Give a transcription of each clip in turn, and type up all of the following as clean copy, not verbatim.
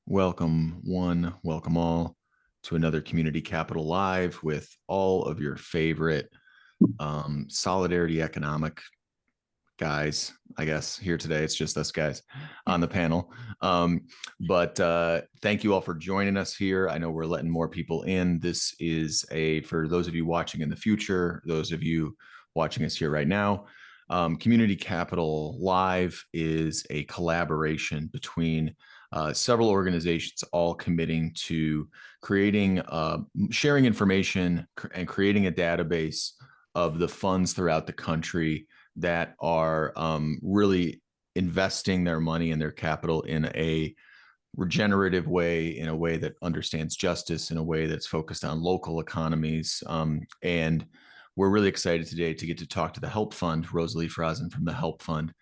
Welcome one, welcome all to another Community Capital Live with all of your favorite solidarity economic guys, I guess, here today. It's just us guys on the panel. But thank you all for joining us here. I know we're letting more people in. This is for those of you watching in the future, those of you watching us here right now, Community Capital Live is a collaboration between several organizations all committing to creating, sharing information and creating a database of the funds throughout the country that are really investing their money and their capital in a regenerative way, in a way that understands justice, in a way that's focused on local economies. And we're really excited today to get to talk to the Help Fund, Rosalie Fransen from the Help Fund.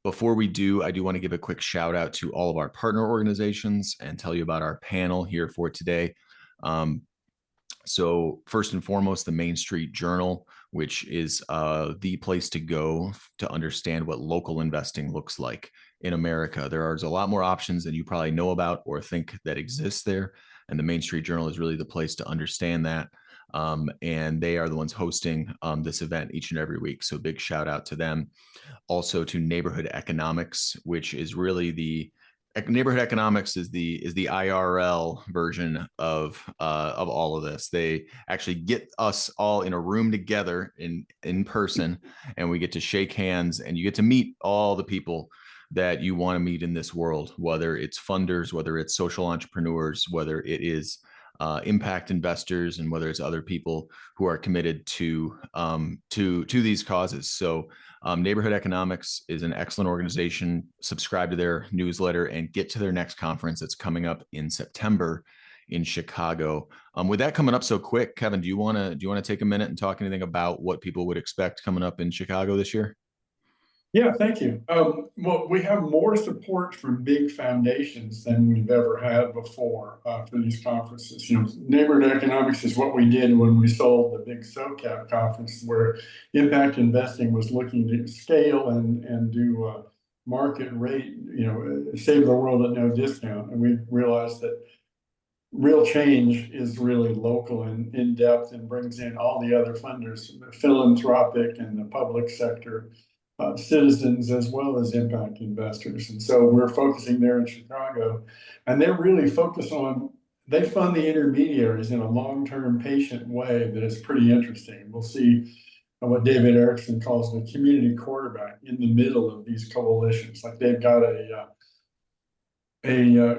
Before we do, I do want to give a quick shout out to all of our partner organizations and tell you about our panel here for today. So first and foremost, the Main Street Journal, which is the place to go to understand what local investing looks like in America. There is a lot more options than you probably know about or think that exist there. And the Main Street Journal is really the place to understand that. And they are the ones hosting this event each and every week. So big shout out to them. Also to Neighborhood Economics, which is really the neighborhood economics is the IRL version of all of this. They actually get us all in a room together in person, and we get to shake hands, and you get to meet all the people that you want to meet in this world, whether it's funders, whether it's social entrepreneurs, whether it is impact investors, and whether it's other people who are committed to these causes. So Neighborhood Economics is an excellent organization. Subscribe to their newsletter and get to their next conference that's coming up in September in Chicago. With that coming up so quick, Kevin, do you want to take a minute and talk anything about what people would expect coming up in Chicago this year? Yeah, thank you. Well, we have more support from big foundations than we've ever had before for these conferences. Neighborhood economics is what we did when we sold the big SoCap conference, where impact investing was looking to scale and do market rate, save the world at no discount. And we realized that real change is really local and in depth and brings in all the other funders, the philanthropic and the public sector. Citizens as well as impact investors. And so we're focusing there in Chicago, and they're really focused on, they fund the intermediaries in a long-term patient way that is pretty interesting. We'll see what David Erickson calls the community quarterback in the middle of these coalitions. Like they've got a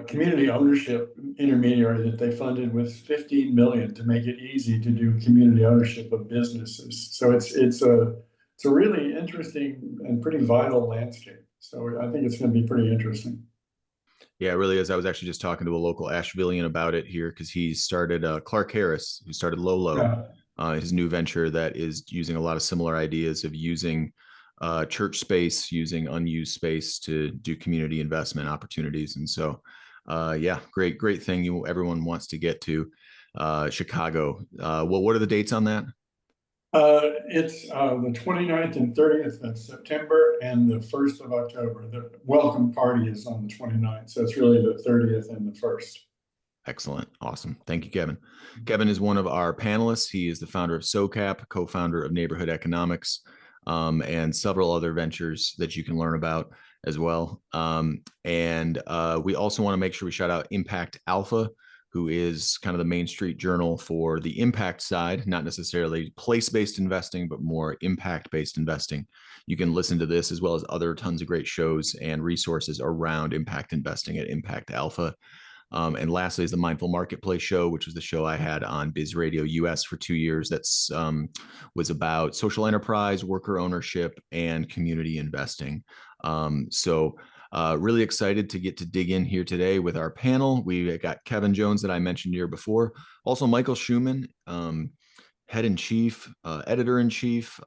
community ownership intermediary that they funded with 15 million to make it easy to do community ownership of businesses. So it's a really interesting and pretty vital landscape. So I think it's going to be pretty interesting. Yeah, it really is. I was actually just talking to a local Ashevillean about it here because he started Clark Harris, who started Lolo, Yeah. his new venture that is using a lot of similar ideas of using church space, using unused space to do community investment opportunities. And so, yeah, great thing everyone wants to get to Chicago. Well, what are the dates on that? It's the 29th and 30th of September and the 1st of October. The welcome party is on the 29th. So it's really the 30th and the 1st. Excellent. Awesome. Thank you, Kevin. Kevin is one of our panelists. He is the founder of SoCap, co-founder of Neighborhood Economics, and several other ventures that you can learn about as well. And we also want to make sure we shout out Impact Alpha, who is kind of the Main Street Journal for the impact side, not necessarily place-based investing, but more impact-based investing. You can listen to this as well as other tons of great shows and resources around impact investing at Impact Alpha. And lastly is the Mindful Marketplace show, which was the show I had on Biz Radio US for 2 years. That's was about social enterprise, worker ownership, and community investing. So really excited to get to dig in here today with our panel. We got Kevin Jones that I mentioned here before. Also Michael Schumann, head in chief, editor in chief,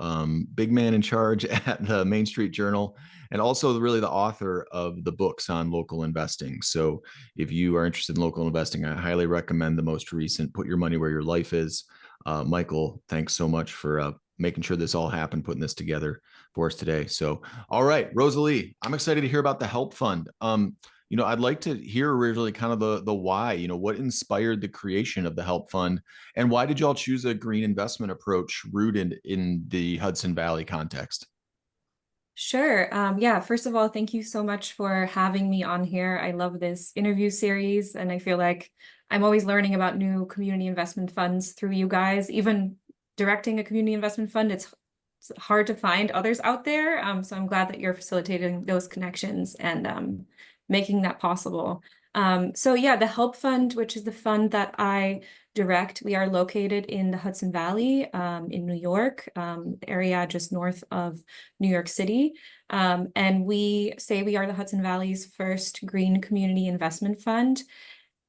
big man in charge at the Main Street Journal, and also really the author of the books on local investing. So if you are interested in local investing, I highly recommend the most recent, Put Your Money Where Your Life Is. Michael, thanks so much for making sure this all happened, putting this together for us today. So, all right, Rosalie, I'm excited to hear about the Help Fund. I'd like to hear originally kind of the why, what inspired the creation of the Help Fund, and why did y'all choose a green investment approach rooted in the Hudson Valley context? Sure. Yeah, first of all, thank you so much for having me on here. I love this interview series, and I feel like I'm always learning about new community investment funds through you guys. Even directing a community investment fund, it's hard to find others out there. So I'm glad that you're facilitating those connections and making that possible. So yeah, the Help Fund, which is the fund that I direct, we are located in the Hudson Valley in New York, area just north of New York City. And we say we are the Hudson Valley's first green community investment fund.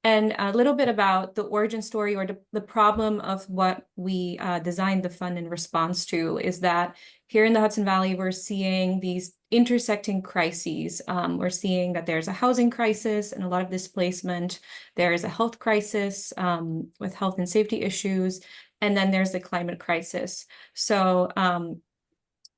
And a little bit about the origin story or the problem of what we designed the fund in response to is that here in the Hudson Valley, we're seeing these intersecting crises. We're seeing that there's a housing crisis and a lot of displacement. There is a health crisis with health and safety issues. And then there's the climate crisis. So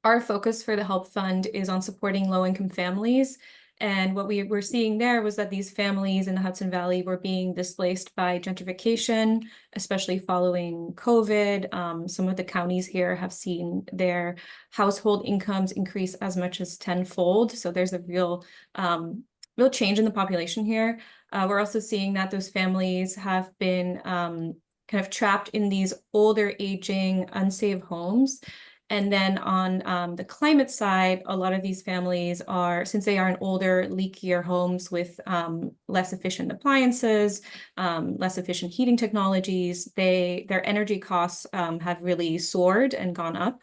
our focus for the Help Fund is on supporting low-income families. And what we were seeing there was that these families in the Hudson Valley were being displaced by gentrification, especially following COVID. Some of the counties here have seen their household incomes increase as much as tenfold. So there's a real change in the population here. We're also seeing that those families have been kind of trapped in these older, aging, unsafe homes. And then on the climate side, a lot of these families are, since they are in older, leakier homes with less efficient appliances, less efficient heating technologies, their energy costs have really soared and gone up.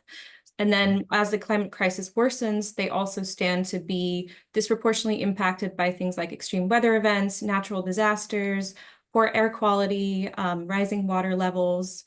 And then as the climate crisis worsens, they also stand to be disproportionately impacted by things like extreme weather events, natural disasters, poor air quality, rising water levels.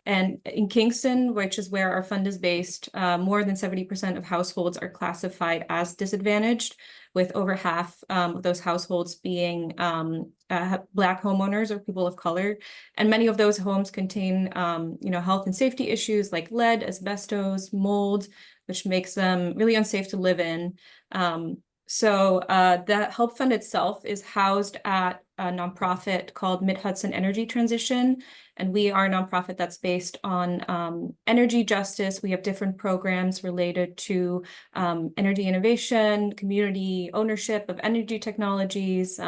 And in Kingston, which is where our fund is based, more than 70% of households are classified as disadvantaged, with over half of those households being Black homeowners or people of color. And many of those homes contain, health and safety issues like lead, asbestos, mold, which makes them really unsafe to live in. So the Help Fund itself is housed at a nonprofit called Mid-Hudson Energy Transition. And we are a nonprofit that's based on energy justice. We have different programs related to energy innovation, community ownership of energy technologies,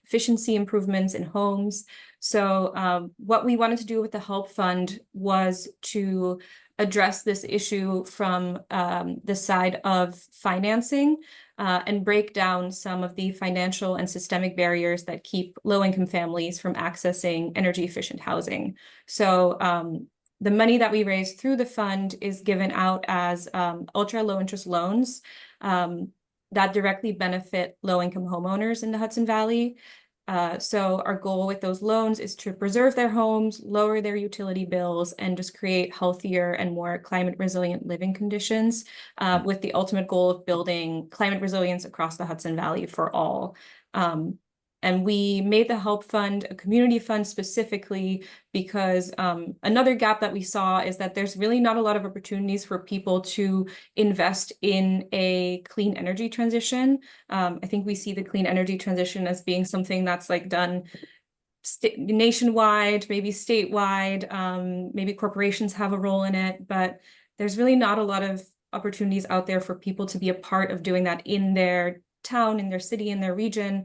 efficiency improvements in homes. So what we wanted to do with the Help Fund was to address this issue from the side of financing and break down some of the financial and systemic barriers that keep low-income families from accessing energy-efficient housing. So the money that we raise through the fund is given out as ultra-low-interest loans that directly benefit low-income homeowners in the Hudson Valley. So our goal with those loans is to preserve their homes, lower their utility bills, and just create healthier and more climate resilient living conditions with the ultimate goal of building climate resilience across the Hudson Valley for all. And we made the Help Fund a community fund specifically because another gap that we saw is that there's really not a lot of opportunities for people to invest in a clean energy transition. I think we see the clean energy transition as being something that's like done nationwide, maybe statewide, maybe corporations have a role in it, but there's really not a lot of opportunities out there for people to be a part of doing that in their town, in their city, in their region.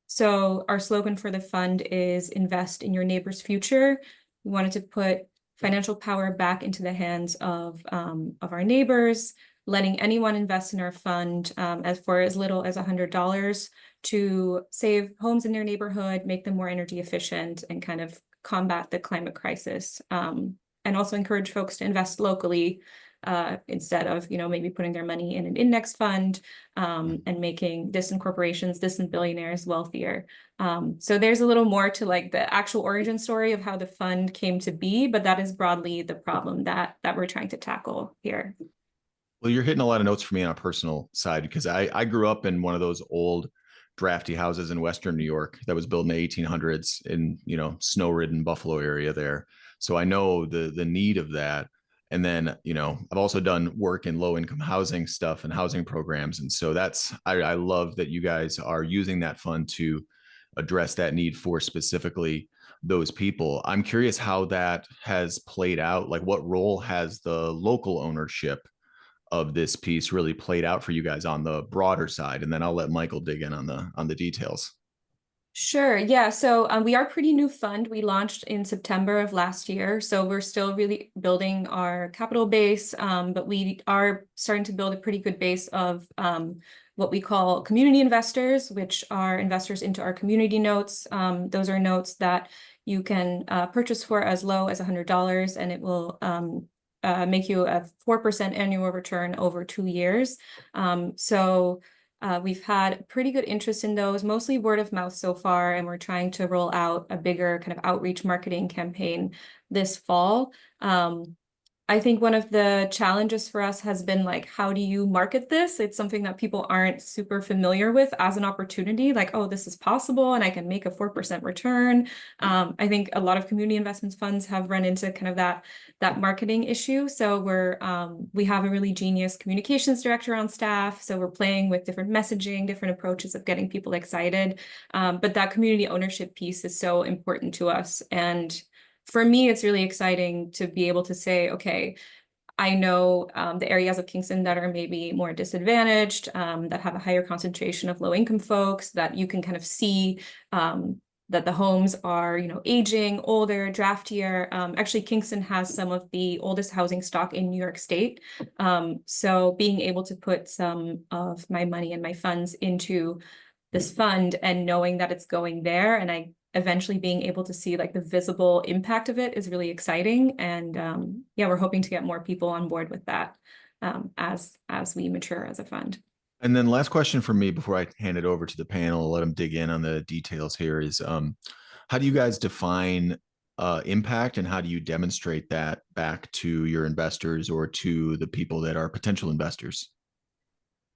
So our slogan for the fund is invest in your neighbor's future. We wanted to put financial power back into the hands of our neighbors, letting anyone invest in our fund for as little as $100 to save homes in their neighborhood, make them more energy efficient, and kind of combat the climate crisis. And also encourage folks to invest locally instead of, maybe putting their money in an index fund and making distant corporations, distant billionaires wealthier. So there's a little more to like the actual origin story of how the fund came to be, but that is broadly the problem that we're trying to tackle here. Well, you're hitting a lot of notes for me on a personal side because I grew up in one of those old drafty houses in Western New York that was built in the 1800s in, snow-ridden Buffalo area there. So I know the need of that. And then, I've also done work in low income housing stuff and housing programs. And so I love that you guys are using that fund to address that need for specifically those people. I'm curious how that has played out. Like, what role has the local ownership of this piece really played out for you guys on the broader side? And then I'll let Michael dig in on the details. Sure. Yeah. So we are a pretty new fund. We launched in September of last year. So we're still really building our capital base, but we are starting to build a pretty good base of what we call community investors, which are investors into our community notes. Those are notes that you can purchase for as low as $100, and it will make you a 4% annual return over 2 years. We've had pretty good interest in those, mostly word of mouth so far, and we're trying to roll out a bigger kind of outreach marketing campaign this fall. I think one of the challenges for us has been like, how do you market this? It's something that people aren't super familiar with as an opportunity, like, oh, this is possible and I can make a 4% return. I think a lot of community investments funds have run into kind of that marketing issue. So we have a really genius communications director on staff. So we're playing with different messaging, different approaches of getting people excited. But that community ownership piece is so important to us. And for me, it's really exciting to be able to say, okay, I know the areas of Kingston that are maybe more disadvantaged, that have a higher concentration of low income folks, that you can kind of see that the homes are, aging, older, draftier. Actually, Kingston has some of the oldest housing stock in New York State. So being able to put some of my money and my funds into this fund and knowing that it's going there, and I eventually being able to see like the visible impact of it is really exciting. And yeah, we're hoping to get more people on board with that as we mature as a fund. And then last question for me before I hand it over to the panel, let them dig in on the details here is how do you guys define impact, and how do you demonstrate that back to your investors or to the people that are potential investors?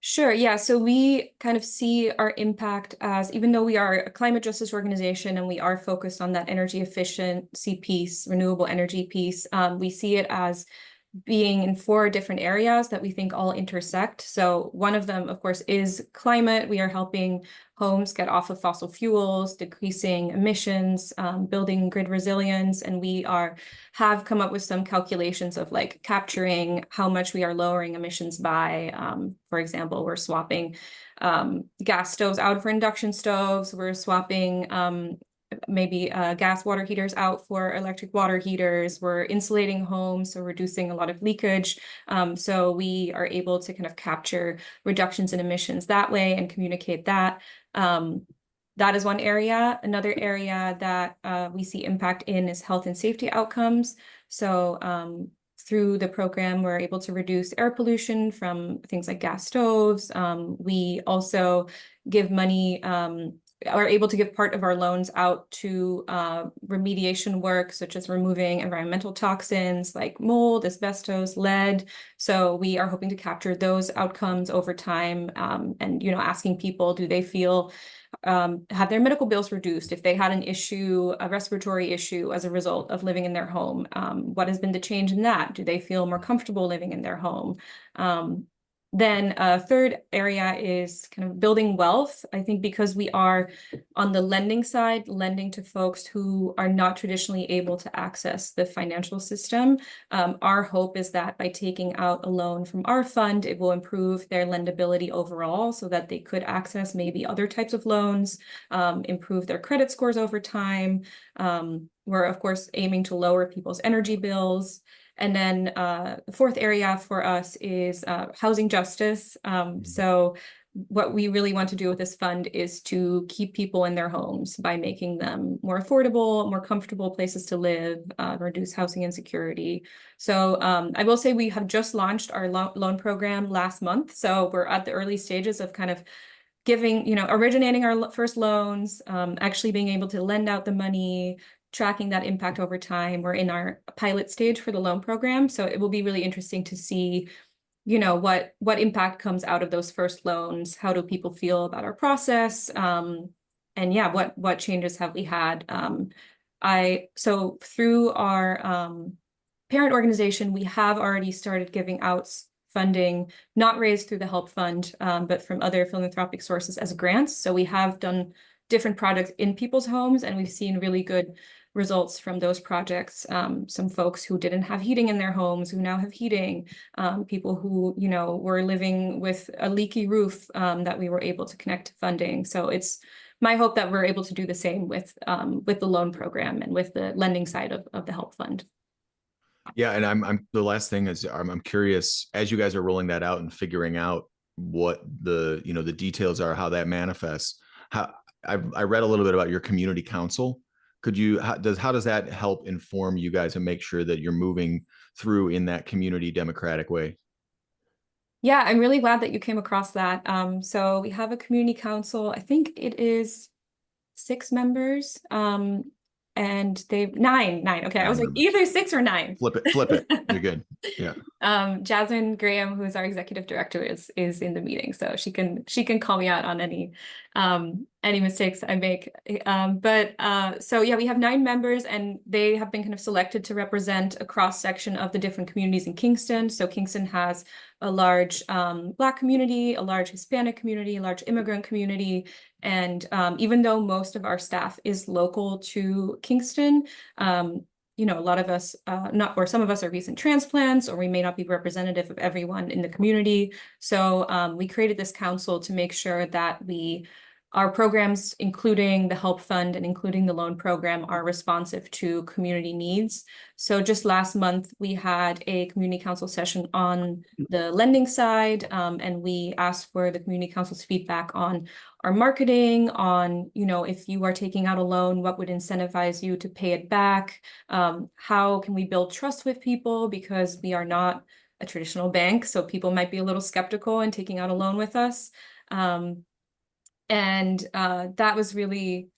Sure. Yeah. So we kind of see our impact as, even though we are a climate justice organization and we are focused on that energy efficiency piece, renewable energy piece, we see it as being in 4 different areas that we think all intersect. So one of them, of course, is climate. We are helping homes get off of fossil fuels, decreasing emissions, building grid resilience. And we have come up with some calculations of like capturing how much we are lowering emissions by. For example, we're swapping gas stoves out for induction stoves. We're swapping maybe gas water heaters out for electric water heaters. We're insulating homes, so reducing a lot of leakage. So we are able to kind of capture reductions in emissions that way and communicate that. That is one area. Another area that we see impact in is health and safety outcomes. So through the program, we're able to reduce air pollution from things like gas stoves. We also give money, are able to give part of our loans out to remediation work, such as removing environmental toxins like mold, asbestos, lead. So we are hoping to capture those outcomes over time, and asking people, do they feel have their medical bills reduced if they had an issue, a respiratory issue as a result of living in their home? What has been the change in that? Do they feel more comfortable living in their home? Then a third area is kind of building wealth. I think because we are on the lending side, lending to folks who are not traditionally able to access the financial system. Our hope is that by taking out a loan from our fund, it will improve their lendability overall so that they could access maybe other types of loans, improve their credit scores over time. We're, of course, aiming to lower people's energy bills. And then the fourth area for us is housing justice. So what we really want to do with this fund is to keep people in their homes by making them more affordable, more comfortable places to live, reduce housing insecurity. So I will say we have just launched our loan program last month. So we're at the early stages of kind of giving, originating our first loans, actually being able to lend out the money, tracking that impact over time. We're in our pilot stage for the loan program. So it will be really interesting to see, what impact comes out of those first loans. How do people feel about our process? And yeah, what changes have we had? So through our parent organization, we have already started giving out funding, not raised through the Help Fund, but from other philanthropic sources as grants. So we have done different projects in people's homes, and we've seen really good results from those projects. Some folks who didn't have heating in their homes who now have heating, people who, you know, were living with a leaky roof, that we were able to connect to funding. So it's my hope that we're able to do the same with the loan program and with the lending side of the Help Fund. Yeah, and I'm the last thing is I'm curious, as you guys are rolling that out and figuring out what the, you know, the details are, how that manifests. How I read a little bit about your community council. Could you, how does that help inform you guys and make sure that you're moving through in that community democratic way? Yeah, I'm really glad that you came across that. So we have a community council. I think it is 6 members. And they've nine. Okay, I was 9 like members. either 6 or 9. Flip it. You're good. Yeah. Jasmine Graham, who is our executive director, is in the meeting, so she can call me out on any mistakes I make. So yeah, we have 9 members, and they have been kind of selected to represent a cross section of the different communities in Kingston. So Kingston has a large Black community, a large Hispanic community, a large immigrant community, and even though most of our staff is local to Kingston, you know, a lot of us, some of us are recent transplants, or we may not be representative of everyone in the community. So we created this council to make sure that our programs, including the Help Fund and including the loan program, are responsive to community needs. So just last month, we had a community council session on the lending side, and we asked for the community council's feedback on our marketing, on, you know, if you are taking out a loan, what would incentivize you to pay it back? How can we build trust with people? Because we are not a traditional bank, so people might be a little skeptical in taking out a loan with us. That was really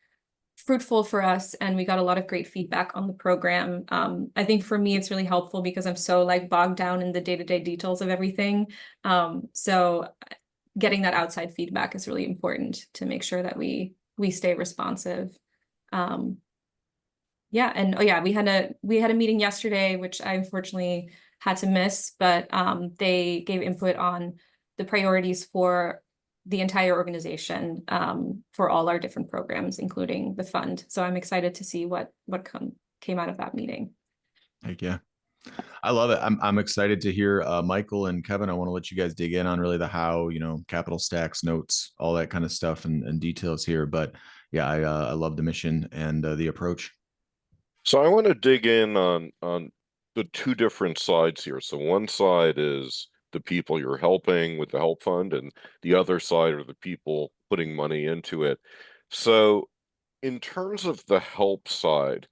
fruitful for us, and we got a lot of great feedback on the program. I think for me, it's really helpful because I'm so like bogged down in the day-to-day details of everything. So getting that outside feedback is really important to make sure that we stay responsive. Yeah, and oh yeah, we had a meeting yesterday, which I unfortunately had to miss, but they gave input on the priorities for the entire organization, for all our different programs, including the fund. So I'm excited to see what came out of that meeting. Heck yeah. I love it. I'm excited to hear Michael and Kevin. I want to let you guys dig in on really the how, you know, capital stacks, notes, all that kind of stuff and details here. But yeah, I love the mission and the approach. So I want to dig in on the 2 different sides here. So one side is the people you're helping with the Help Fund, and the other side are the people putting money into it. So in terms of the help side,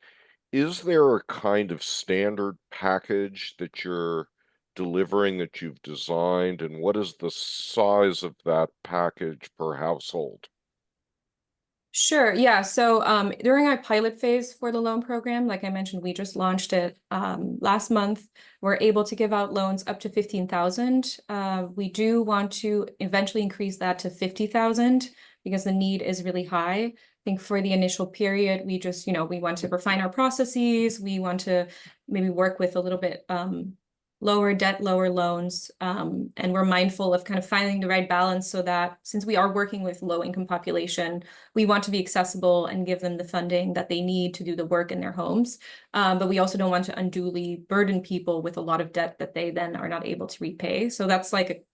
is there a kind of standard package that you're delivering that you've designed, and what is the size of that package per household? Sure. Yeah. So during our pilot phase for the loan program, like I mentioned, we just launched it last month. We're able to give out loans up to 15,000. We do want to eventually increase that to 50,000 because the need is really high. I think for the initial period, we just, you know, we want to refine our processes. We want to maybe work with a little bit lower debt, lower loans. And we're mindful of kind of finding the right balance so that since we are working with low income population, we want to be accessible and give them the funding that they need to do the work in their homes. But we also don't want to unduly burden people with a lot of debt that they then are not able to repay. So that's like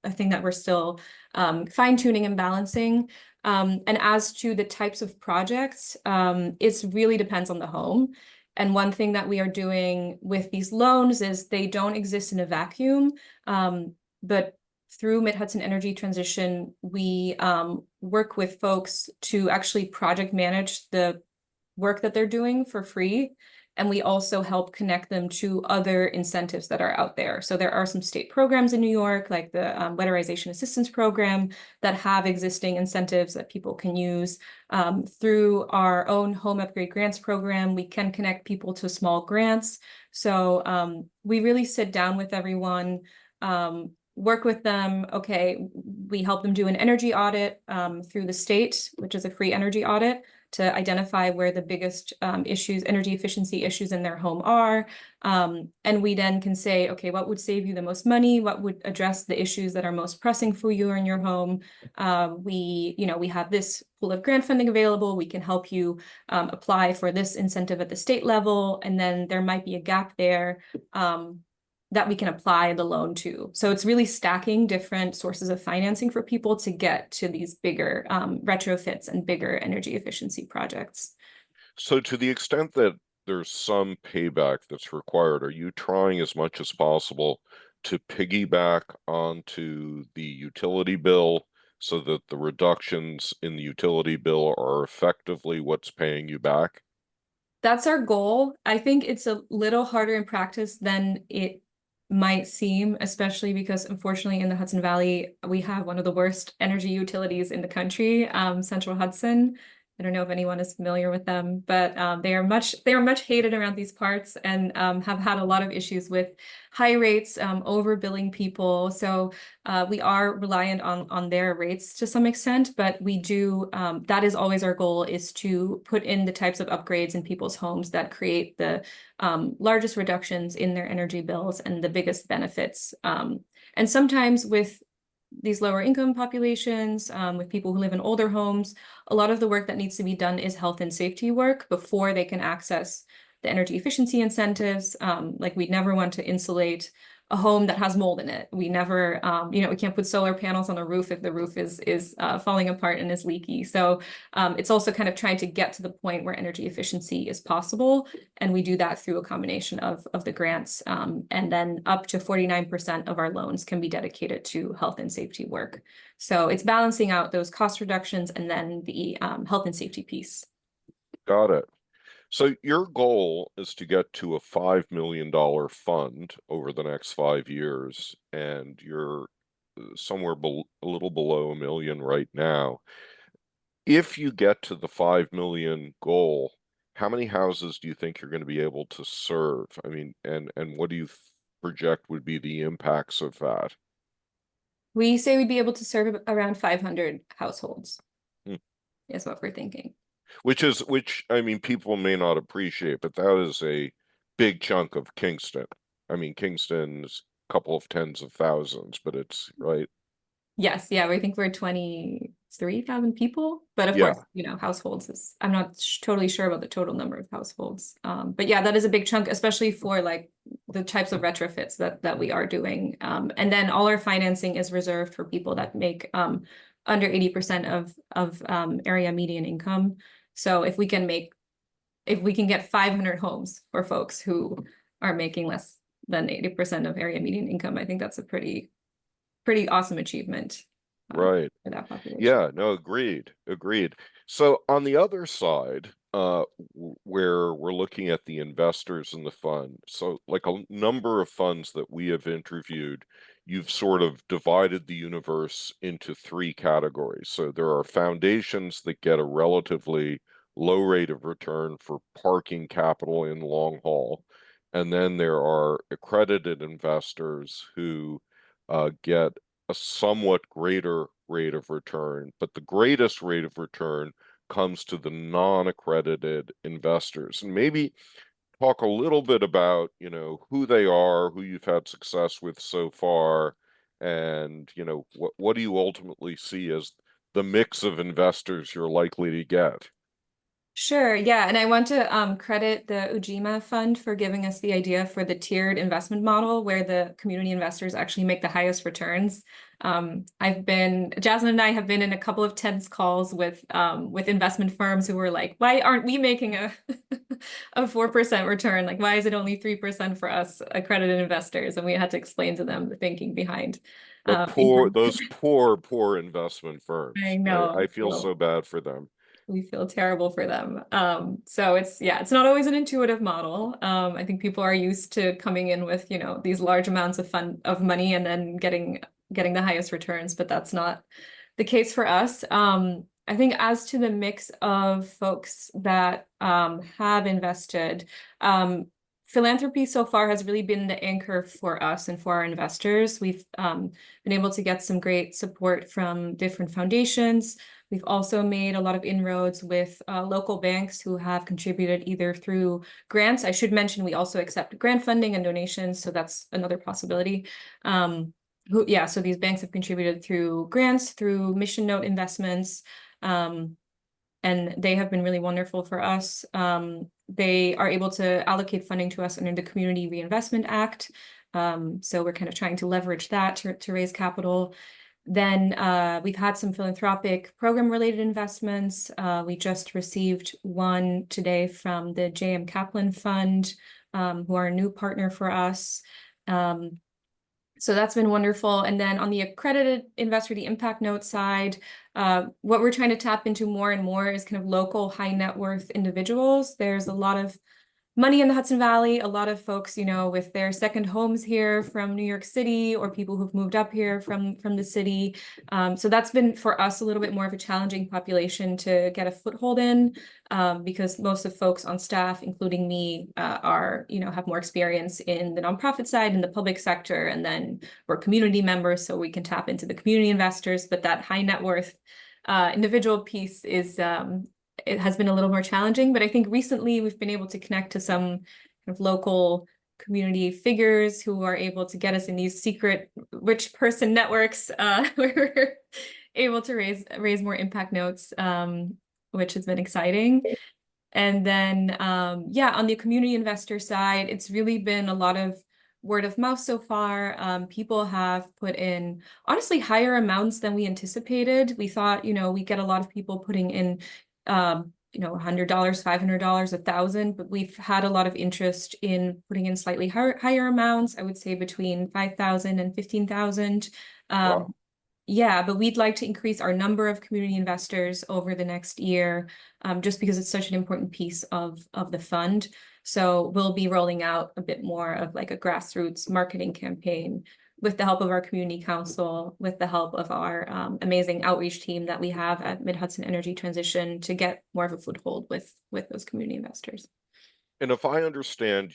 a thing that we're still fine tuning and balancing. And as to the types of projects, it really depends on the home. And one thing that we are doing with these loans is they don't exist in a vacuum, but through Mid-Hudson Energy Transition, we work with folks to actually project manage the work that they're doing for free. And we also help connect them to other incentives that are out there. So there are some state programs in New York, like the Weatherization Assistance Program, that have existing incentives that people can use. Through our own Home Upgrade Grants program, we can connect people to small grants. So we really sit down with everyone, work with them. Okay, we help them do an energy audit through the state, which is a free energy audit, to identify where the biggest issues, energy efficiency issues in their home are. And we then can say, okay, what would save you the most money? What would address the issues that are most pressing for you in your home? We have this pool of grant funding available. We can help you apply for this incentive at the state level. And then there might be a gap there that we can apply the loan to. So it's really stacking different sources of financing for people to get to these bigger retrofits and bigger energy efficiency projects. So to the extent that there's some payback that's required, are you trying as much as possible to piggyback onto the utility bill so that the reductions in the utility bill are effectively what's paying you back? That's our goal. I think it's a little harder in practice than it might seem, especially because unfortunately in the Hudson Valley, we have one of the worst energy utilities in the country, Central Hudson. I don't know if anyone is familiar with them, but they are much hated around these parts and have had a lot of issues with high rates, overbilling people. So we are reliant on their rates to some extent, but we do, that is always our goal, is to put in the types of upgrades in people's homes that create the largest reductions in their energy bills and the biggest benefits. And sometimes with these lower income populations, with people who live in older homes, a lot of the work that needs to be done is health and safety work before they can access the energy efficiency incentives. Like we'd never want to insulate a home that has mold in it. We never, we can't put solar panels on a roof if the roof is falling apart and is leaky. So it's also kind of trying to get to the point where energy efficiency is possible. And we do that through a combination of the grants. And then up to 49% of our loans can be dedicated to health and safety work. So it's balancing out those cost reductions and then the health and safety piece. Got it. So your goal is to get to a $5 million fund over the next 5 years, and you're somewhere a little below $1 million right now. If you get to the 5 million goal, how many houses do you think you're going to be able to serve? I mean, and what do you project would be the impacts of that? We say we'd be able to serve around 500 households, is what we're thinking. Which I mean, people may not appreciate, but that is a big chunk of Kingston. I mean, Kingston's a couple of tens of thousands, but it's right. Yes, yeah, we think we're 23,000 people, but of Yeah. course, households is, I'm not totally sure about the total number of households. But yeah, that is a big chunk, especially for like the types of retrofits that we are doing. And then all our financing is reserved for people that make under 80% of area median income. So if we can get 500 homes for folks who are making less than 80% of area median income, I think that's a pretty awesome achievement. Right. For that population. Yeah, no, agreed. So on the other side, where we're looking at the investors in the fund, so like a number of funds that we have interviewed, you've sort of divided the universe into 3 categories. So there are foundations that get a relatively low rate of return for parking capital in long haul. And then there are accredited investors who get a somewhat greater rate of return, but the greatest rate of return comes to the non-accredited investors. And maybe talk a little bit about, who they are, who you've had success with so far, and, what do you ultimately see as the mix of investors you're likely to get? Sure, yeah, and I want to credit the Ujima Fund for giving us the idea for the tiered investment model where the community investors actually make the highest returns. Jasmine and I have been in a couple of tense calls with investment firms who were like, why aren't we making a 4% return? Like, why is it only 3% for us accredited investors? And we had to explain to them the thinking behind Those poor investment firms. I know. I feel so bad for them. We feel terrible for them. So it's not always an intuitive model. I think people are used to coming in with, these large amounts of money and then getting the highest returns, but that's not the case for us. I think as to the mix of folks that have invested, philanthropy so far has really been the anchor for us and for our investors. We've been able to get some great support from different foundations. We've also made a lot of inroads with local banks who have contributed either through grants. I should mention we also accept grant funding and donations, so that's another possibility. So these banks have contributed through grants, through mission note investments, and they have been really wonderful for us. They are able to allocate funding to us under the Community Reinvestment Act. So we're kind of trying to leverage that to raise capital. Then we've had some philanthropic program-related investments. We just received one today from the J.M. Kaplan Fund, who are a new partner for us. So that's been wonderful. And then on the accredited investor, the impact note side, what we're trying to tap into more and more is kind of local high net worth individuals. There's a lot of money in the Hudson Valley, a lot of folks, you know, with their second homes here from New York City, or people who've moved up here from the city. So that's been for us a little bit more of a challenging population to get a foothold in, because most of folks on staff, including me, have more experience in the nonprofit side, in the public sector, and then we're community members, so we can tap into the community investors. But that high net worth individual piece is it has been a little more challenging, but I think recently we've been able to connect to some kind of local community figures who are able to get us in these secret rich person networks where we're able to raise more impact notes, which has been exciting. And then, on the community investor side, it's really been a lot of word of mouth so far. People have put in, honestly, higher amounts than we anticipated. We thought, we get a lot of people putting in $100, $500, $1,000, but we've had a lot of interest in putting in slightly higher amounts. I would say between 5,000 and 15,000. Wow. Yeah, but we'd like to increase our number of community investors over the next year, just because it's such an important piece of the fund. So we'll be rolling out a bit more of like a grassroots marketing campaign with the help of our community council, with the help of our amazing outreach team that we have at Mid-Hudson Energy Transition, to get more of a foothold with those community investors. And if I understand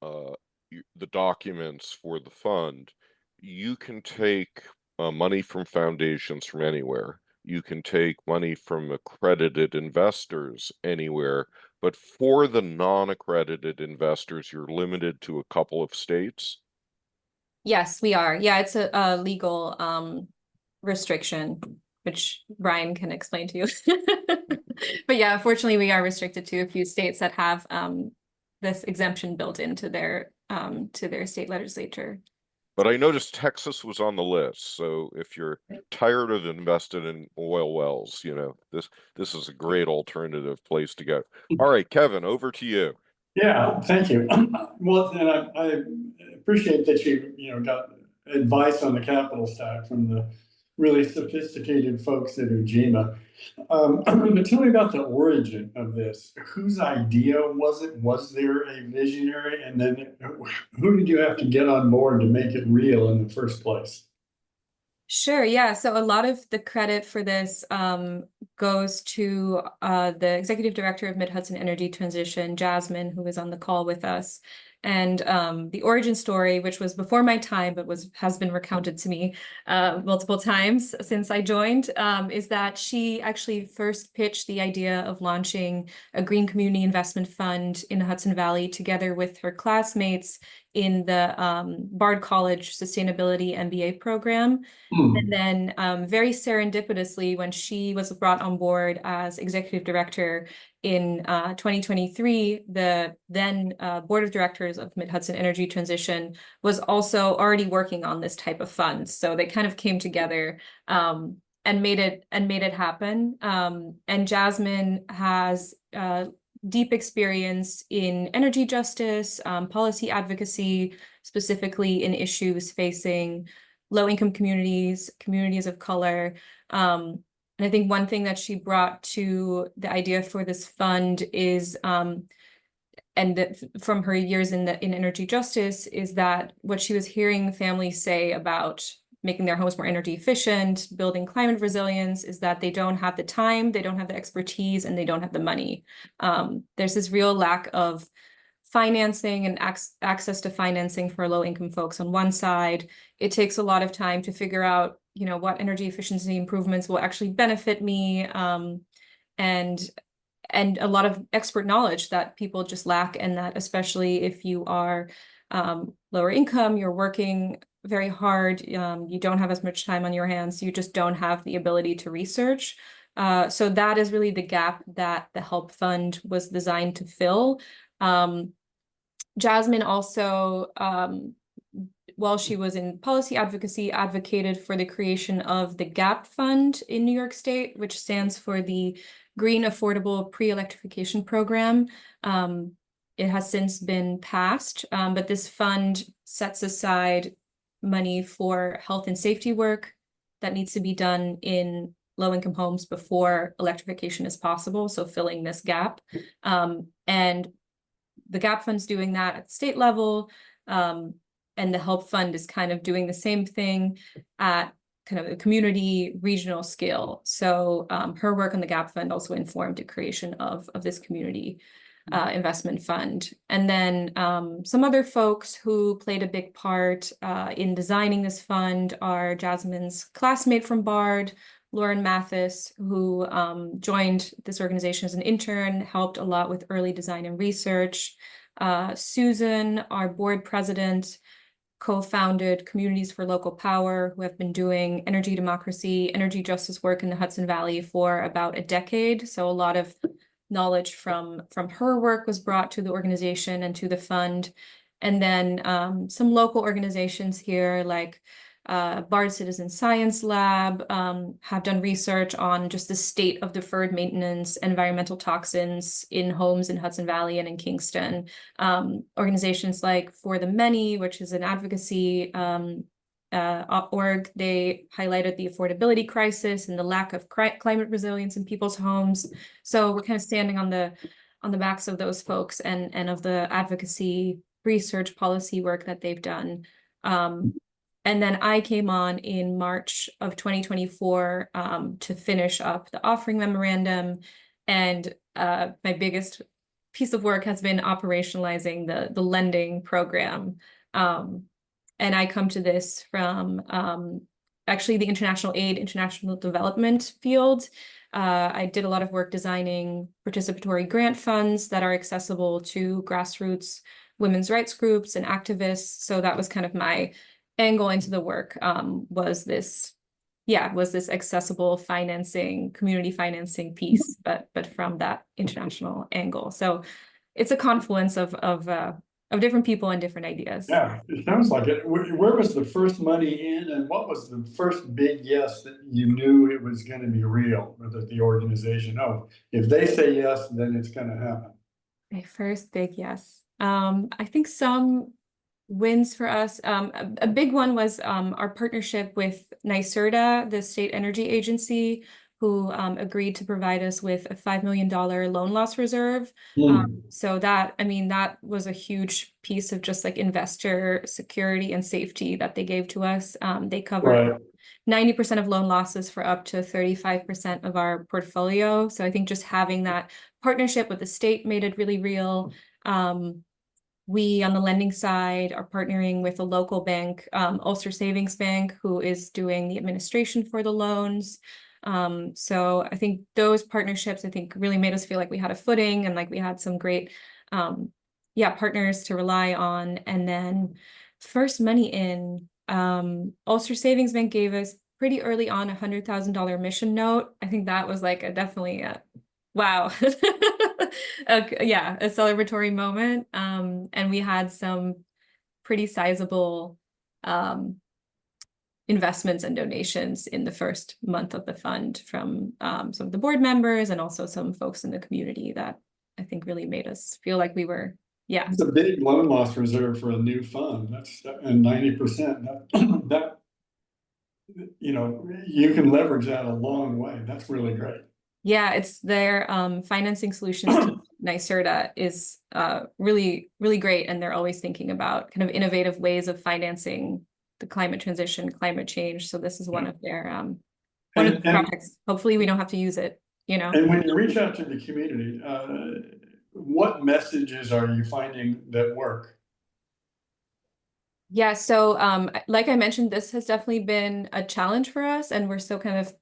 the documents for the fund, you can take money from foundations from anywhere. You can take money from accredited investors anywhere, but for the non-accredited investors, you're limited to a couple of states. Yes, we are. Yeah, it's a legal restriction, which Brian can explain to you. But yeah, unfortunately, we are restricted to a few states that have this exemption built into their state legislature. But I noticed Texas was on the list. So if you're tired of investing in oil wells, this is a great alternative place to go. All right, Kevin, over to you. Yeah, thank you. Well, and I appreciate that you got advice on the capital stack from the really sophisticated folks at Ujima. But tell me about the origin of this. Whose idea was it? Was there a visionary? And then who did you have to get on board to make it real in the first place? Sure, yeah. So a lot of the credit for this goes to the executive director of Mid-Hudson Energy Transition, Jasmine, who was on the call with us. And the origin story, which was before my time, but has been recounted to me multiple times since I joined, is that she actually first pitched the idea of launching a green community investment fund in the Hudson Valley together with her classmates in the Bard College Sustainability MBA program. And then very serendipitously, when she was brought on board as executive director in 2023, the then board of directors of Mid-Hudson Energy Transition was also already working on this type of fund. So they kind of came together and made it happen. And Jasmine has deep experience in energy justice, policy advocacy, specifically in issues facing low-income communities, communities of color. And I think one thing that she brought to the idea for this fund is, and that from her years in energy justice, is that what she was hearing families say about making their homes more energy efficient, building climate resilience, is that they don't have the time, they don't have the expertise, and they don't have the money. There's this real lack of financing and access to financing for low-income folks on one side. It takes a lot of time to figure out, you know, what energy efficiency improvements will actually benefit me, and a lot of expert knowledge that people just lack, and that especially if you are lower income, you're working very hard, you don't have as much time on your hands, you just don't have the ability to research. So that is really the gap that the Help Fund was designed to fill. Jasmine also, while she was in policy advocacy, advocated for the creation of the GAP Fund in New York State, which stands for the Green Affordable Pre-Electrification Program. It has since been passed, but this fund sets aside money for health and safety work that needs to be done in low-income homes before electrification is possible, so filling this gap. And the GAP Fund's doing that at the state level, and the Help Fund is kind of doing the same thing at kind of a community regional scale. So her work on the GAP Fund also informed the creation of this community investment fund. And then some other folks who played a big part in designing this fund are Jasmine's classmate from Bard, Lauren Mathis, who joined this organization as an intern, helped a lot with early design and research. Susan, our board president, co-founded Communities for Local Power, who have been doing energy democracy, energy justice work in the Hudson Valley for about a decade. So a lot of knowledge from her work was brought to the organization and to the fund. And then some local organizations here, like Bard Citizen Science Lab, have done research on just the state of deferred maintenance, environmental toxins in homes in Hudson Valley and in Kingston. Organizations like For the Many, which is an advocacy org, they highlighted the affordability crisis and the lack of climate resilience in people's homes. So we're kind of standing on the backs of those folks and of the advocacy, research, policy work that they've done. And then I came on in March of 2024 to finish up the offering memorandum. And my biggest piece of work has been operationalizing the lending program. And I come to this from actually the international aid, international development field. I did a lot of work designing participatory grant funds that are accessible to grassroots women's rights groups and activists. So that was kind of my angle into the work, was this accessible financing, community financing piece, but from that international angle. So it's a confluence of different people and different ideas. Yeah, it sounds like it. Where was the first money in, and what was the first big yes that you knew it was going to be real, or that the organization, oh, if they say yes, then it's going to happen? My first big yes. I think some wins for us. A big one was our partnership with NYSERDA, the state energy agency, who agreed to provide us with a $5 million loan loss reserve. So that was a huge piece of just like investor security and safety that they gave to us. They covered 90% of loan losses for up to 35% of our portfolio. So I think just having that partnership with the state made it really real. We, on the lending side, are partnering with a local bank, Ulster Savings Bank, who is doing the administration for the loans. So I think those partnerships, really made us feel like we had a footing and like we had some great, partners to rely on. And then first money in, Ulster Savings Bank gave us pretty early on a $100,000 mission note. I think that was like definitely a wow. A celebratory moment. And we had some pretty sizable investments and donations in the first month of the fund from some of the board members and also some folks in the community that I think really made us feel like we were, It's a big loan loss reserve for a new fund. That's, and 90%, that you can leverage that a long way. That's really great. Yeah, it's their financing solutions to NYSERDA is really, really great. And they're always thinking about kind of innovative ways of financing the climate transition, climate change. So this is one of their one of the projects. Hopefully we don't have to use it, And when you reach out to the community, what messages are you finding that work? Yeah, so like I mentioned, this has definitely been a challenge for us, and we're still kind of,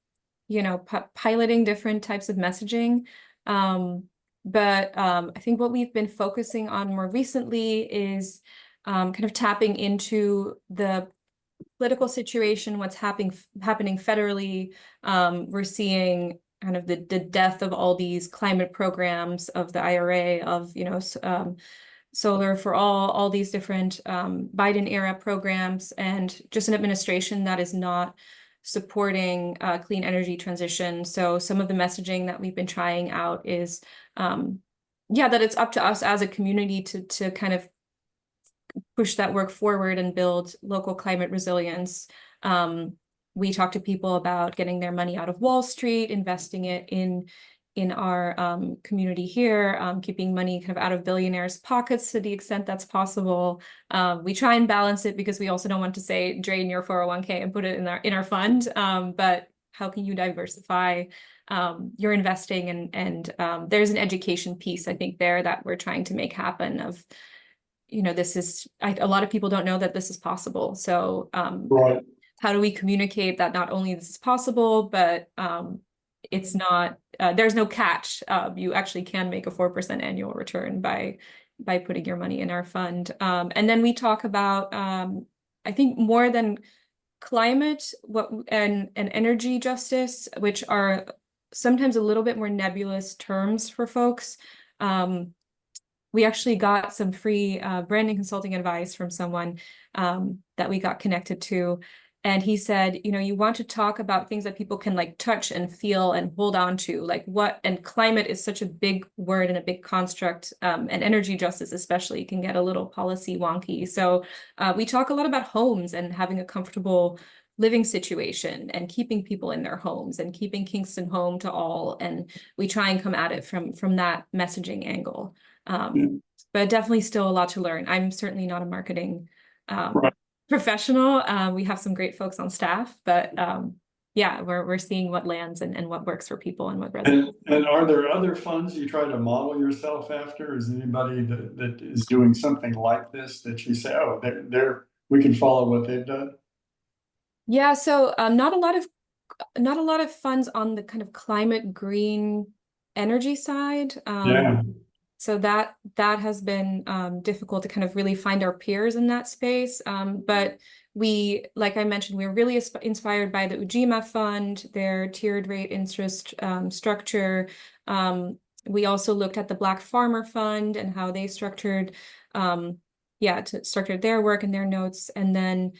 piloting different types of messaging. But I think what we've been focusing on more recently is kind of tapping into the political situation, what's happening federally. We're seeing kind of the death of all these climate programs of the IRA, of Solar for all these different Biden era programs, and just an administration that is not supporting clean energy transition. So some of the messaging that we've been trying out is, that it's up to us as a community to kind of push that work forward and build local climate resilience. We talk to people about getting their money out of Wall Street, investing it in our community here, keeping money kind of out of billionaires' pockets to the extent that's possible. We try and balance it because we also don't want to say drain your 401k and put it in our fund. But how can you diversify your investing? And there's an education piece, I think, there that we're trying to make happen of, this is, a lot of people don't know that this is possible. So Right. how do we communicate that not only this is possible, but it's not, there's no catch. You actually can make a 4% annual return by putting your money in our fund. And then we talk about, I think more than climate, and energy justice, which are sometimes a little bit more nebulous terms for folks. We actually got some free branding consulting advice from someone that we got connected to. And he said, you want to talk about things that people can like touch and feel and hold on to, like and climate is such a big word and a big construct, and energy justice especially can get a little policy wonky. So we talk a lot about homes and having a comfortable living situation and keeping people in their homes and keeping Kingston home to all. And we try and come at it from that messaging angle. But definitely still a lot to learn. I'm certainly not a marketing Right. professional. We have some great folks on staff, but we're seeing what lands and what works for people and what resonates. And are there other funds you try to model yourself after? Is anybody that is doing something like this that you say, oh, we can follow what they've done? Yeah, so not a lot of funds on the kind of climate green energy side. Yeah. So that has been difficult to kind of really find our peers in that space. But we, like I mentioned, we're really inspired by the Ujima Fund, their tiered rate interest structure. We also looked at the Black Farmer Fund and how they structured, structured their work and their notes. And then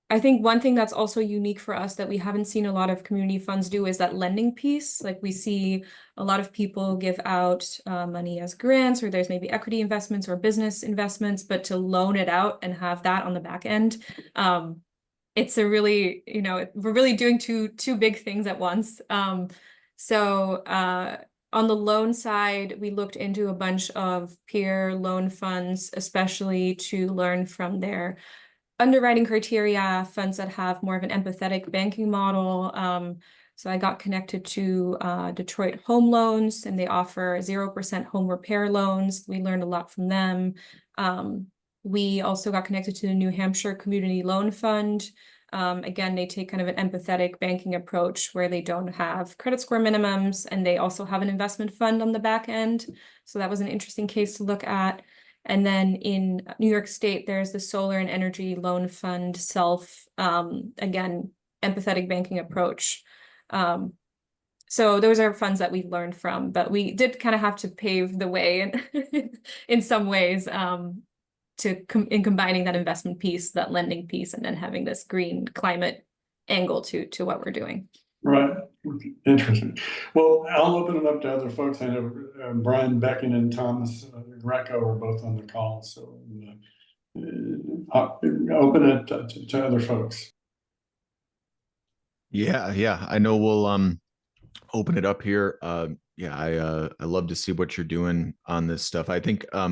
I think one thing that's also unique for us that we haven't seen a lot of community funds do is that lending piece. Like we see a lot of people give out money as grants, or there's maybe equity investments or business investments, but to loan it out and have that on the back end, it's a really, we're really doing two big things at once. So on the loan side, we looked into a bunch of peer loan funds, especially to learn from their underwriting criteria, funds that have more of an empathetic banking model. So I got connected to Detroit Home Loans, and they offer 0% home repair loans. We learned a lot from them. We also got connected to the New Hampshire Community Loan Fund. Again, they take kind of an empathetic banking approach where they don't have credit score minimums, and they also have an investment fund on the back end. So that was an interesting case to look at. And then in New York State, there's the Solar and Energy Loan Fund again, empathetic banking approach. So those are funds that we've learned from, but we did kind of have to pave the way in some ways in combining that investment piece, that lending piece, and then having this green climate angle to what we're doing. Right. Interesting. Well, I'll open it up to other folks. I know Brian Becken and Thomas Greco are both on the call, so I'll open it to other folks. Yeah. I know we'll open it up here. I love to see what you're doing on this stuff. I think I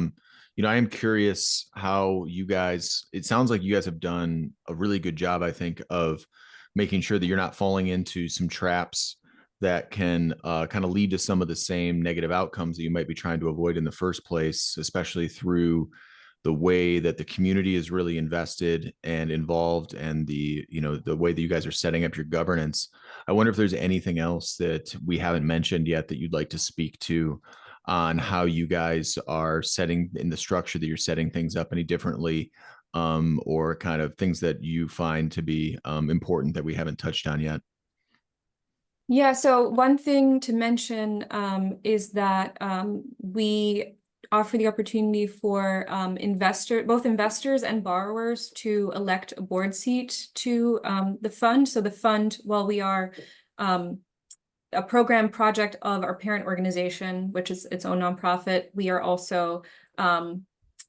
am curious how you guys, it sounds like you guys have done a really good job, I think, of making sure that you're not falling into some traps that can kind of lead to some of the same negative outcomes that you might be trying to avoid in the first place, especially through the way that the community is really invested and involved, and the way that you guys are setting up your governance. I wonder if there's anything else that we haven't mentioned yet that you'd like to speak to on how you guys are setting in the structure that you're setting things up any differently, or kind of things that you find to be important that we haven't touched on yet. Yeah, so one thing to mention is that we offer the opportunity for both investors and borrowers to elect a board seat to the fund. So the fund, while we are a program project of our parent organization, which is its own nonprofit, we are also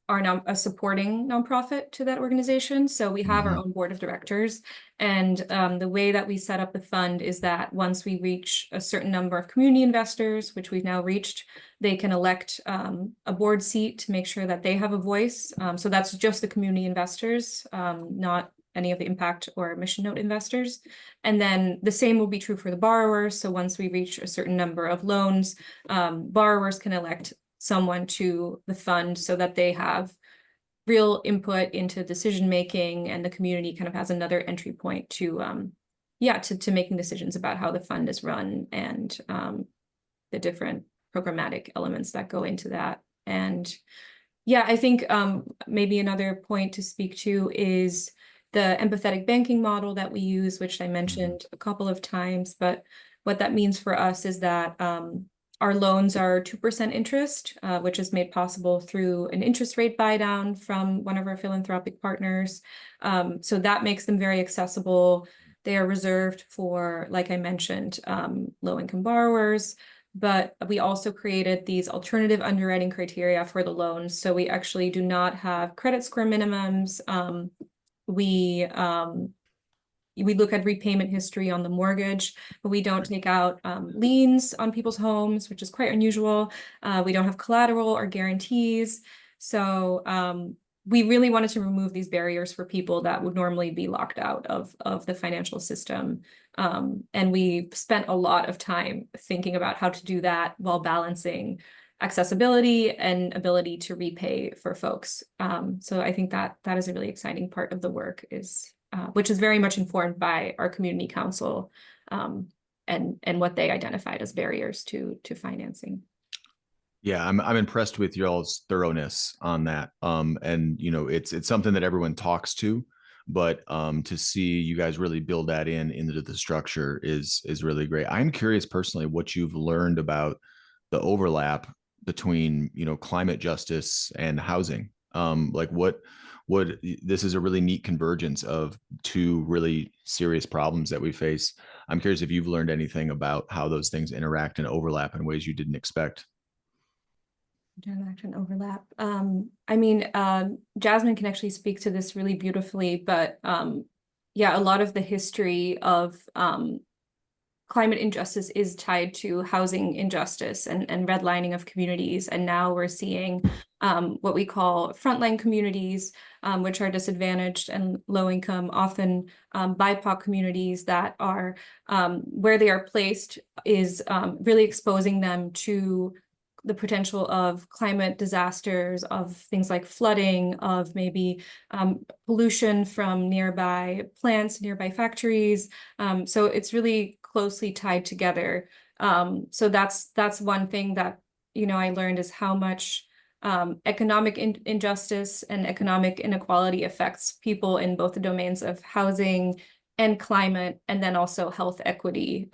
a supporting nonprofit to that organization. So we have our own board of directors. And the way that we set up the fund is that once we reach a certain number of community investors, which we've now reached, they can elect a board seat to make sure that they have a voice. So that's just the community investors, not any of the impact or mission note investors. And then the same will be true for the borrowers. So once we reach a certain number of loans, borrowers can elect someone to the fund so that they have real input into decision making, and the community kind of has another entry point to making decisions about how the fund is run, and the different programmatic elements that go into that. And yeah, I think maybe another point to speak to is the empathetic banking model that we use, which I mentioned a couple of times. But what that means for us is that our loans are 2% interest, which is made possible through an interest rate buy down from one of our philanthropic partners. So that makes them very accessible. They are reserved for, like I mentioned, low-income borrowers. But we also created these alternative underwriting criteria for the loans. So we actually do not have credit score minimums. We look at repayment history on the mortgage, but we don't take out liens on people's homes, which is quite unusual. We don't have collateral or guarantees. So we really wanted to remove these barriers for people that would normally be locked out of the financial system. And we spent a lot of time thinking about how to do that while balancing accessibility and ability to repay for folks. So I think that is a really exciting part of the work, which is very much informed by our community council and what they identified as barriers to financing. Yeah, I'm impressed with y'all's thoroughness on that. And it's something that everyone talks to, but to see you guys really build that into the structure is really great. I'm curious personally what you've learned about the overlap between climate justice and housing. Like what this is a really neat convergence of two really serious problems that we face. I'm curious if you've learned anything about how those things interact and overlap in ways you didn't expect. Interact and overlap. Jasmine can actually speak to this really beautifully, but a lot of the history of climate injustice is tied to housing injustice and redlining of communities. And now we're seeing what we call frontline communities, which are disadvantaged and low income, often BIPOC communities that are where they are placed is really exposing them to the potential of climate disasters, of things like flooding, of maybe pollution from nearby plants, nearby factories. So it's really closely tied together. So that's one thing that I learned, is how much economic injustice and economic inequality affects people in both the domains of housing and climate, and then also health equity,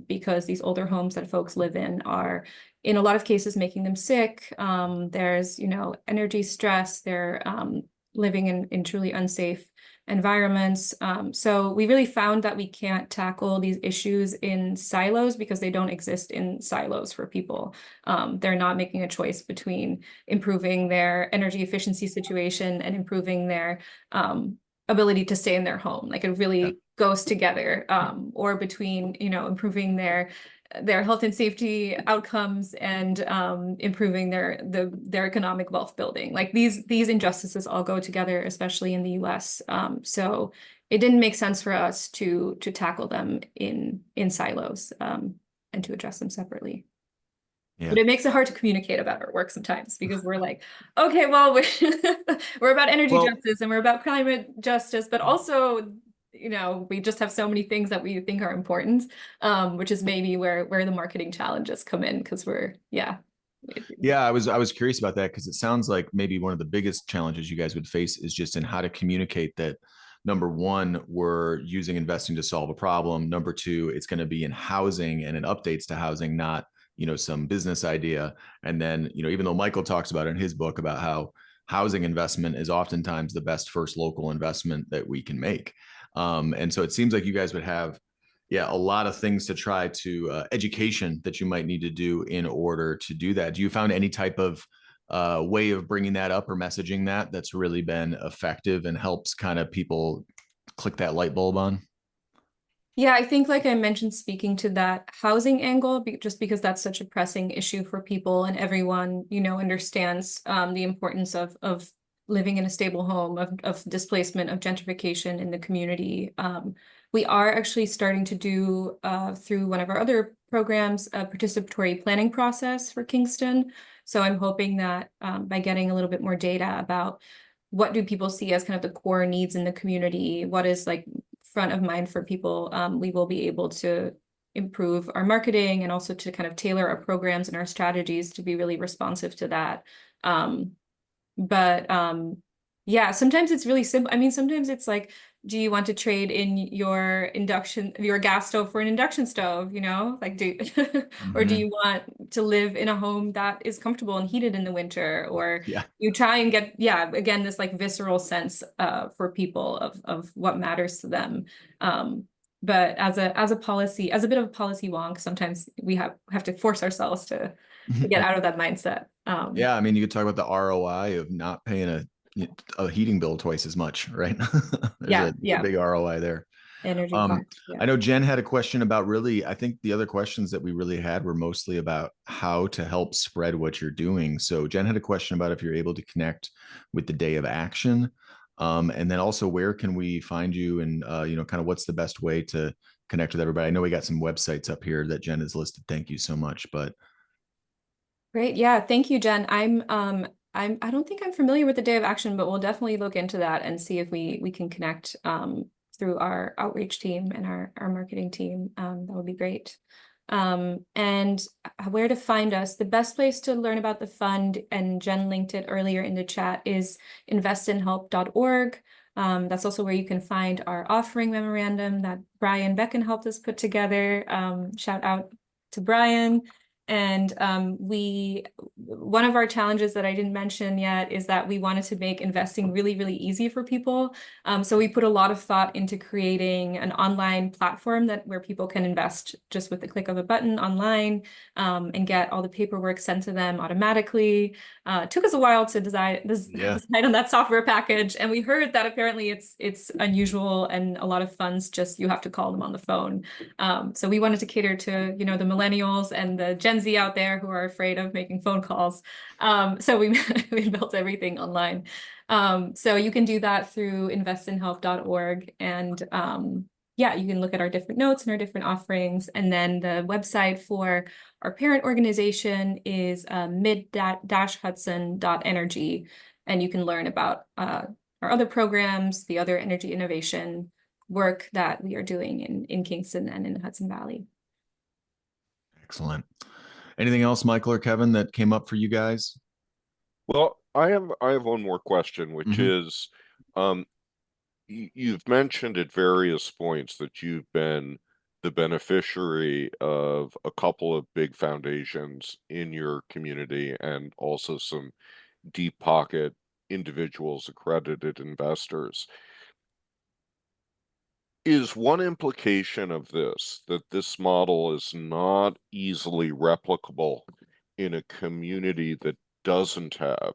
because these older homes that folks live in are, in a lot of cases, making them sick. There's, energy stress. They're living in truly unsafe environments. So we really found that we can't tackle these issues in silos because they don't exist in silos for people. They're not making a choice between improving their energy efficiency situation and improving their ability to stay in their home. Like, it really goes together, or between, improving their health and safety outcomes and improving their economic wealth building. Like, these injustices all go together, especially in the US. So it didn't make sense for us to tackle them in silos. to address them separately. Yeah. But it makes it hard to communicate about our work sometimes because we're like, okay, well, we're about energy justice and we're about climate justice, but also, you know, we just have so many things that we think are important, which is maybe where the marketing challenges come in because we're, yeah. Yeah, I was curious about that because it sounds like maybe one of the biggest challenges you guys would face is just in how to communicate that. Number one, we're using investing to solve a problem. Number two, it's going to be in housing and in updates to housing, not, you know, some business idea. And then, you know, even though Michael talks about in his book about how housing investment is oftentimes the best first local investment that we can make. And so it seems like you guys would have, yeah, a lot of things to try to education that you might need to do in order to do that. Do you found any type of way of bringing that up or messaging that that's really been effective and helps kind of people click that light bulb on? Yeah, I think like I mentioned, speaking to that housing angle, just because that's such a pressing issue for people and everyone, you know, understands the importance of living in a stable home, of displacement, of gentrification in the community. We are actually starting to do through one of our other programs, a participatory planning process for Kingston. So I'm hoping that by getting a little bit more data about what do people see as kind of the core needs in the community, what is like front of mind for people, we will be able to improve our marketing and also to kind of tailor our programs and our strategies to be really responsive to that. Yeah, sometimes it's really simple. I mean, sometimes it's like, do you want to trade in your gas stove for an induction stove, you know, like or do you want to live in a home that is comfortable and heated in the winter, or Yeah. you try and get, yeah, again, this like visceral sense for people of what matters to them. But as a policy, as a bit of a policy wonk, sometimes we have to force ourselves to get out of that mindset. Yeah, I mean, you could talk about the ROI of not paying a heating bill twice as much, right? There's a big ROI there. Energy costs. I know Jen had a question about really, I think the other questions that we really had were mostly about how to help spread what you're doing. So Jen had a question about if you're able to connect with the Day of Action. And then also where can we find you and, you know, kind of what's the best way to connect with everybody? I know we got some websites up here that Jen has listed. Thank you so much, but. Great. Yeah. Thank you, Jen. I don't think I'm familiar with the Day of Action, but we'll definitely look into that and see if we can connect through our outreach team and our marketing team. That would be great. And where to find us, the best place to learn about the fund, and Jen linked it earlier in the chat, is investinhelp.org. That's also where you can find our offering memorandum that Brian Becken helped us put together. Shout out to Brian. And one of our challenges that I didn't mention yet is that we wanted to make investing really, really easy for people. So we put a lot of thought into creating an online platform where people can invest just with the click of a button online, and get all the paperwork sent to them automatically. It took us a while to decide on that software package, and we heard that apparently it's unusual, and a lot of funds just, you have to call them on the phone. So we wanted to cater to, you know, the millennials and the Gen Z out there who are afraid of making phone calls. So we built everything online. So you can do that through investinhelp.org, and yeah, you can look at our different notes and our different offerings. And then the website for our parent organization is mid-hudson.energy, and you can learn about our other programs, the other energy innovation work that we are doing in Kingston and in the Hudson Valley. Excellent. Anything else, Michael or Kevin, that came up for you guys? Well, I have one more question, which is, you've mentioned at various points that you've been the beneficiary of a couple of big foundations in your community and also some deep pocket individuals, accredited investors. Is one implication of this that this model is not easily replicable in a community that doesn't have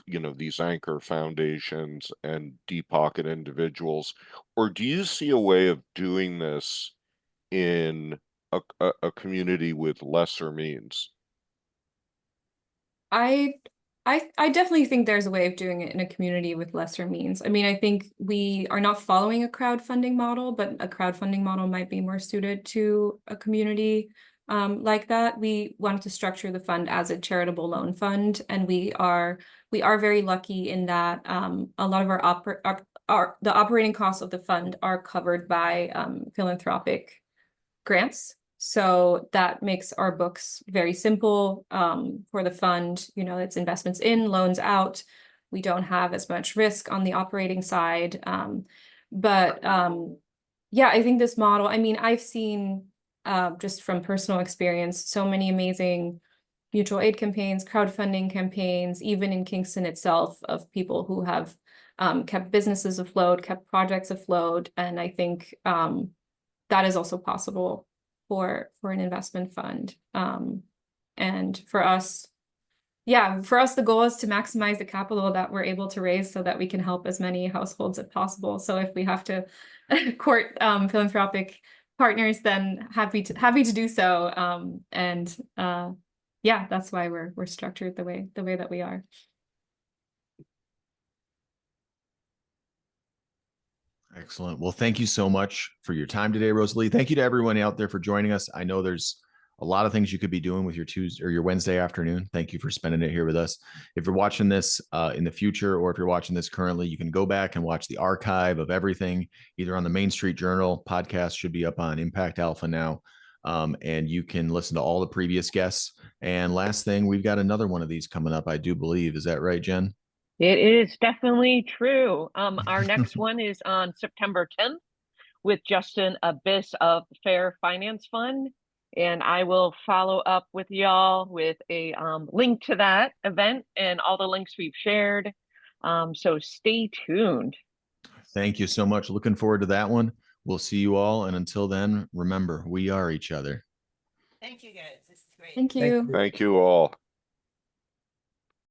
you know, these anchor foundations and deep pocket individuals, or do you see a way of doing this in a community with lesser means? I I definitely think there's a way of doing it in a community with lesser means. I mean, I think we are not following a crowdfunding model, but a crowdfunding model might be more suited to a community like that. We wanted to structure the fund as a charitable loan fund, and we are very lucky in that a lot of the operating costs of the fund are covered by philanthropic grants. So that makes our books very simple for the fund. You know, it's investments in, loans out. We don't have as much risk on the operating side. Yeah, I think this model, I mean, I've seen just from personal experience, so many amazing mutual aid campaigns, crowdfunding campaigns, even in Kingston itself, of people who have kept businesses afloat, kept projects afloat. And I think that is also possible for an investment fund. And for us, the goal is to maximize the capital that we're able to raise so that we can help as many households as possible. So if we have to court philanthropic partners, then happy to do so. Yeah, that's why we're structured the way that we are. Excellent. Well, thank you so much for your time today, Rosalie. Thank you to everyone out there for joining us. I know there's a lot of things you could be doing with your Tuesday or your Wednesday afternoon. Thank you for spending it here with us. If you're watching this in the future, or if you're watching this currently, you can go back and watch the archive of everything, either on the Main Street Journal. Podcast should be up on Impact Alpha now. And you can listen to all the previous guests. And last thing, we've got another one of these coming up, I do believe. Is that right, Jen? It is definitely true. Our next one is on September 10th with Justin Abyss of Fair Finance Fund. And I will follow up with y'all with a link to that event and all the links we've shared. So stay tuned. Thank you so much. Looking forward to that one. We'll see you all. And until then, remember, we are each other. Thank you, guys. This is great. Thank you. Thank you all.